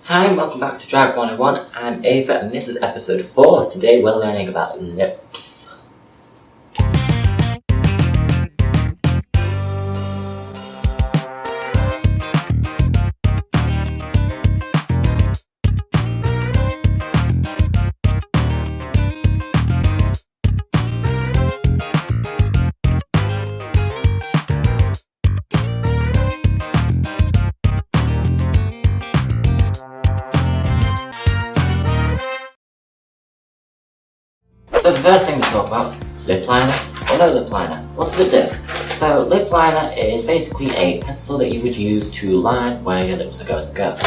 Hi and welcome back to Drag 101. I'm Ava and this is episode 4. Today we're learning about lips. So the first thing to talk about, lip liner or no lip liner. What does it do? So lip liner is basically a pencil that you would use to line where your lips are going to go.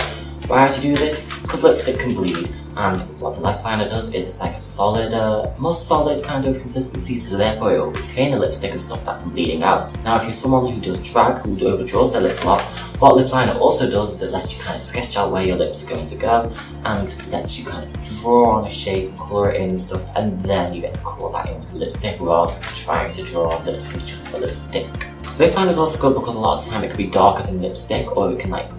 Why to do this? Because lipstick can bleed, and what the lip liner does is it's like a solid, more solid kind of consistency, so therefore it will contain the lipstick and stop that from bleeding out. Now if you're someone who does drag, who overdraws their lips a lot, what lip liner also does is it lets you kind of sketch out where your lips are going to go and lets you kind of draw on a shape, colour it in and stuff, and then you get to colour that in with the lipstick rather than trying to draw on lips with just the lipstick. Lip liner is also good because a lot of the time it can be darker than lipstick, or it can like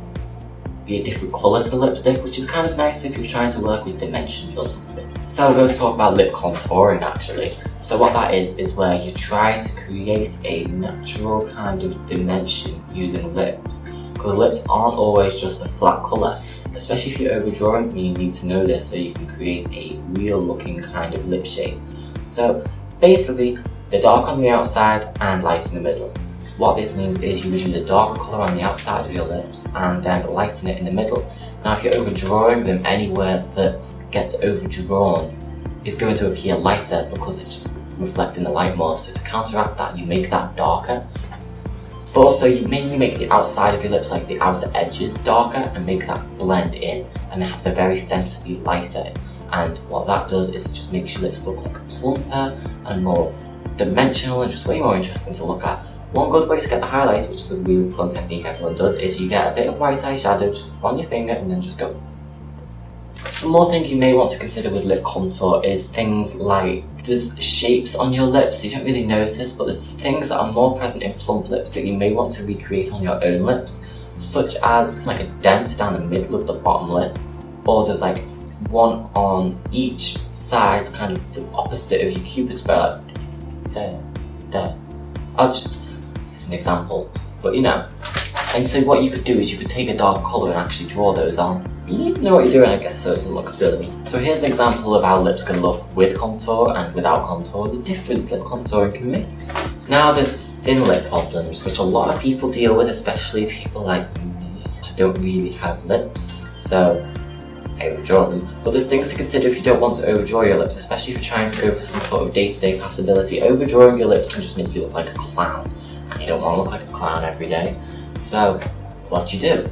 be a different colour to the lipstick, which is kind of nice if you're trying to work with dimensions or something. So I'm going to talk about lip contouring actually. So what that is where you try to create a natural kind of dimension using lips. Because lips aren't always just a flat colour, especially if you're overdrawing, you need to know this so you can create a real looking kind of lip shape. So basically, they're dark on the outside and light in the middle. What this means is you would use a darker colour on the outside of your lips and then lighten it in the middle. Now if you're overdrawing them, anywhere that gets overdrawn is going to appear lighter because it's just reflecting the light more. So to counteract that, you make that darker. But also you mainly make the outside of your lips, like the outer edges, darker and make that blend in and have the very centre be lighter. And what that does is it just makes your lips look like plumper and more dimensional and just way more interesting to look at. One good way to get the highlights, which is a really fun technique everyone does, is you get a bit of white eyeshadow just on your finger and then just go. Some more things you may want to consider with lip contour is things like there's shapes on your lips you don't really notice, but there's things that are more present in plump lips that you may want to recreate on your own lips, such as like a dent down the middle of the bottom lip, or there's like one on each side, kind of the opposite of your cupid's bow, like there. It's an example, but you know. And so what you could do is you could take a dark colour and actually draw those on. You need to know what you're doing, I guess, so it doesn't look silly. So here's an example of how lips can look with contour and without contour, the difference lip contouring can make. Now there's thin lip problems, which a lot of people deal with, especially people like me. I don't really have lips, so I overdraw them. But there's things to consider if you don't want to overdraw your lips, especially if you're trying to go for some sort of day-to-day passability. Overdrawing your lips can just make you look like a clown, and you don't want to look like a clown every day. So, what do you do?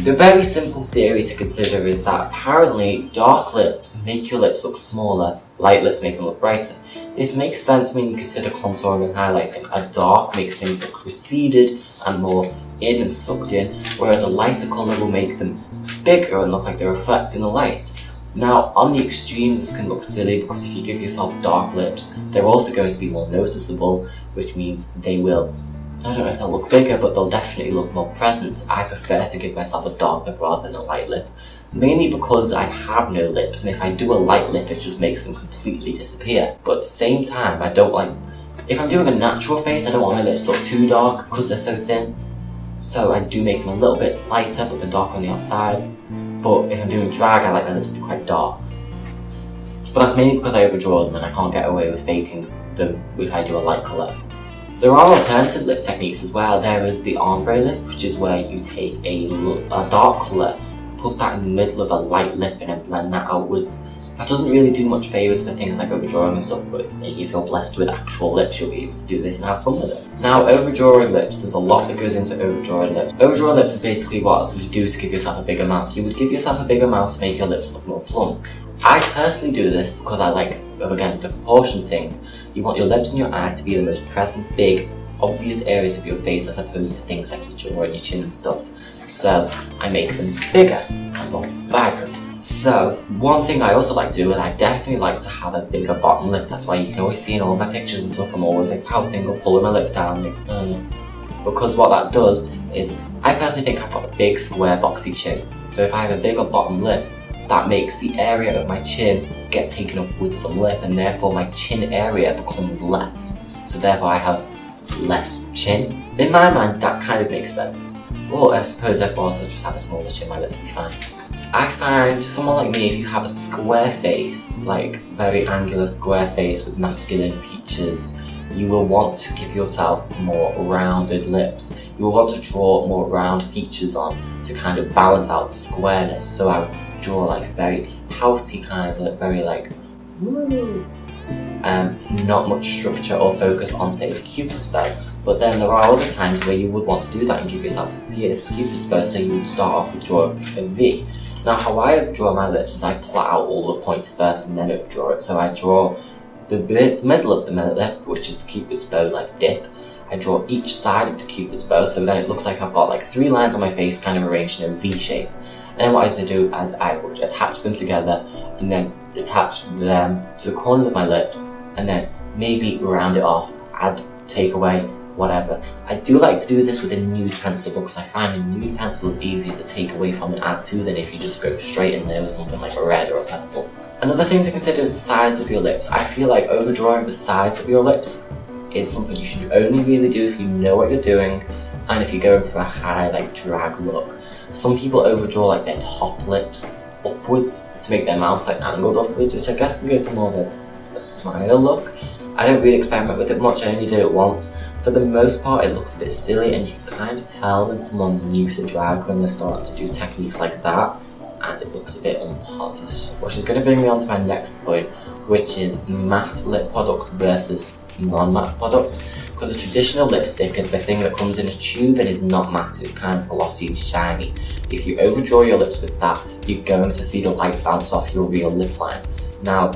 The very simple theory to consider is that apparently dark lips make your lips look smaller, light lips make them look brighter. This makes sense when you consider contouring and highlighting. A dark makes things look receded and more in and sucked in, whereas a lighter colour will make them bigger and look like they're reflecting the light. Now, on the extremes, this can look silly because if you give yourself dark lips, they're also going to be more noticeable, which means they will, I don't know if they'll look bigger, but they'll definitely look more present. I prefer to give myself a dark lip rather than a light lip, mainly because I have no lips, and if I do a light lip, it just makes them completely disappear. But at the same time, I don't like, if I'm doing a natural face, I don't want my lips to look too dark because they're so thin. So I do make them a little bit lighter, but they're dark on the outsides. But if I'm doing drag, I like my lips to be quite dark. But that's mainly because I overdraw them and I can't get away with faking them if I do a light colour. There are alternative lip techniques as well. There is the ombre lip, which is where you take a dark colour, put that in the middle of a light lip and then blend that outwards. That doesn't really do much favours for things like overdrawing and stuff, but if you're blessed with actual lips, you'll be able to do this and have fun with it. Now, overdrawing lips, there's a lot that goes into overdrawing lips. Overdrawing lips is basically what you do to give yourself a bigger mouth. You would give yourself a bigger mouth to make your lips look more plump. I personally do this because I like, again, the proportion thing. You want your lips and your eyes to be the most present, big, obvious areas of your face as opposed to things like your jaw and your chin and stuff. So I make them bigger and more vibrant. So one thing I also like to do is I definitely like to have a bigger bottom lip. That's why you can always see in all my pictures and stuff I'm always like pouting or pulling my lip down. Because what that does is I personally think I've got a big square boxy chin. So So if I have a bigger bottom lip, that makes the area of my chin get taken up with some lip, and therefore my chin area becomes less. So therefore I have less chin. In my mind, that kind of makes sense. Or I suppose therefore also just have a smaller chin, my lips will be fine. I find someone like me, if you have a square face, like very angular square face with masculine features, you will want to give yourself more rounded lips. You will want to draw more round features on to kind of balance out the squareness. So I would draw like a very pouty kind of lip, very like, woo. Not much structure or focus on, say, the Cupid's bow. But then there are other times where you would want to do that and give yourself a fierce Cupid's bow, so you would start off with drawing a V. Now, how I overdraw my lips is I plot out all the points first and then overdraw it. So I draw the middle of the lip, which is the Cupid's bow, like dip. I draw each side of the Cupid's bow, so then it looks like I've got like 3 lines on my face kind of arranged in a V shape. And then what I used to do is I would attach them together and then attach them to the corners of my lips and then maybe round it off, add, take away, whatever. I do like to do this with a nude pencil because I find a nude pencil is easier to take away from and add to than if you just go straight in there with something like a red or a purple. Another thing to consider is the sides of your lips. I feel like overdrawing the sides of your lips is something you should only really do if you know what you're doing and if you're going for a high like drag look. Some people overdraw like their top lips upwards to make their mouth like angled upwards, which I guess gives them more of a smile look. I don't really experiment with it much, I only did it once. For the most part it looks a bit silly and you can kind of tell when someone's new to drag when they're starting to do techniques like that, and it looks a bit unpolished. Which is going to bring me on to my next point, which is matte lip products versus non-matte products. Because a traditional lipstick is the thing that comes in a tube and is not matte, it's kind of glossy and shiny. If you overdraw your lips with that, you're going to see the light bounce off your real lip line. Now,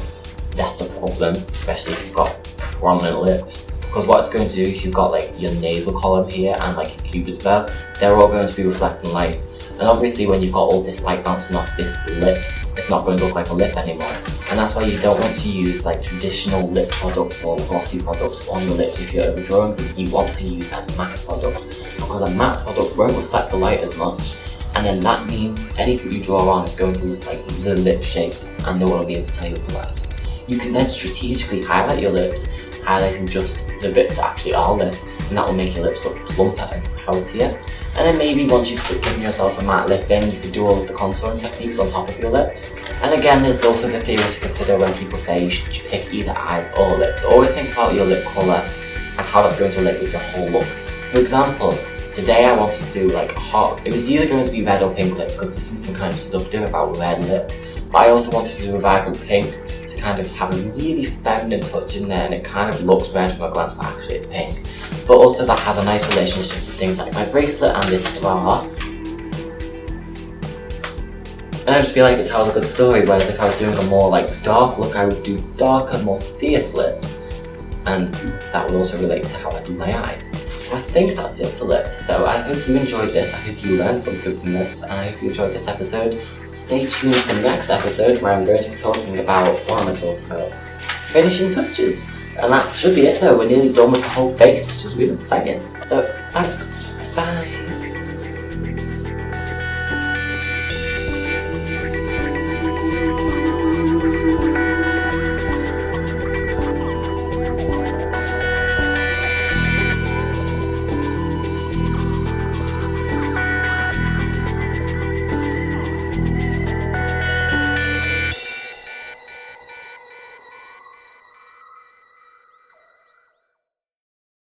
that's a problem, especially if you've got prominent lips. Because what it's going to do is you've got like your nasal column here and like your Cupid's bow, they're all going to be reflecting light. And obviously when you've got all this light bouncing off this lip, it's not going to look like a lip anymore. And that's why you don't want to use like traditional lip products or glossy products on your lips if you're overdrawing, but you want to use a matte product. Because a matte product won't reflect the light as much, and then that means anything you draw on is going to look like the lip shape and no one will be able to tell you otherwise. You can then strategically highlight your lips, highlighting just the bits that actually are lip, and that will make your lips look plumper and poutier. And then maybe once you've given yourself a matte lip, then you can do all of the contouring techniques on top of your lips. And again, there's also the theory to consider when people say you should pick either eyes or lips. Always think about your lip colour and how that's going to relate with your whole look. For example, today I wanted to do like a hot, it was either going to be red or pink lips because there's something kind of seductive about red lips. But I also wanted to do a vibrant pink to kind of have a really feminine touch in there, and it kind of looks red from a glance, but actually it's pink. But also that has a nice relationship with things like my bracelet and this bra. And I just feel like it tells a good story, whereas if I was doing a more like dark look, I would do darker, more fierce lips. And that would also relate to how I do my eyes. So I think that's it for lips. So I hope you enjoyed this, I hope you learned something from this, and I hope you enjoyed this episode. Stay tuned for the next episode where I'm going to be talking about, what am I talking about? Finishing touches. And that should be it though, we're nearly done with the whole face, which is really exciting. So thanks.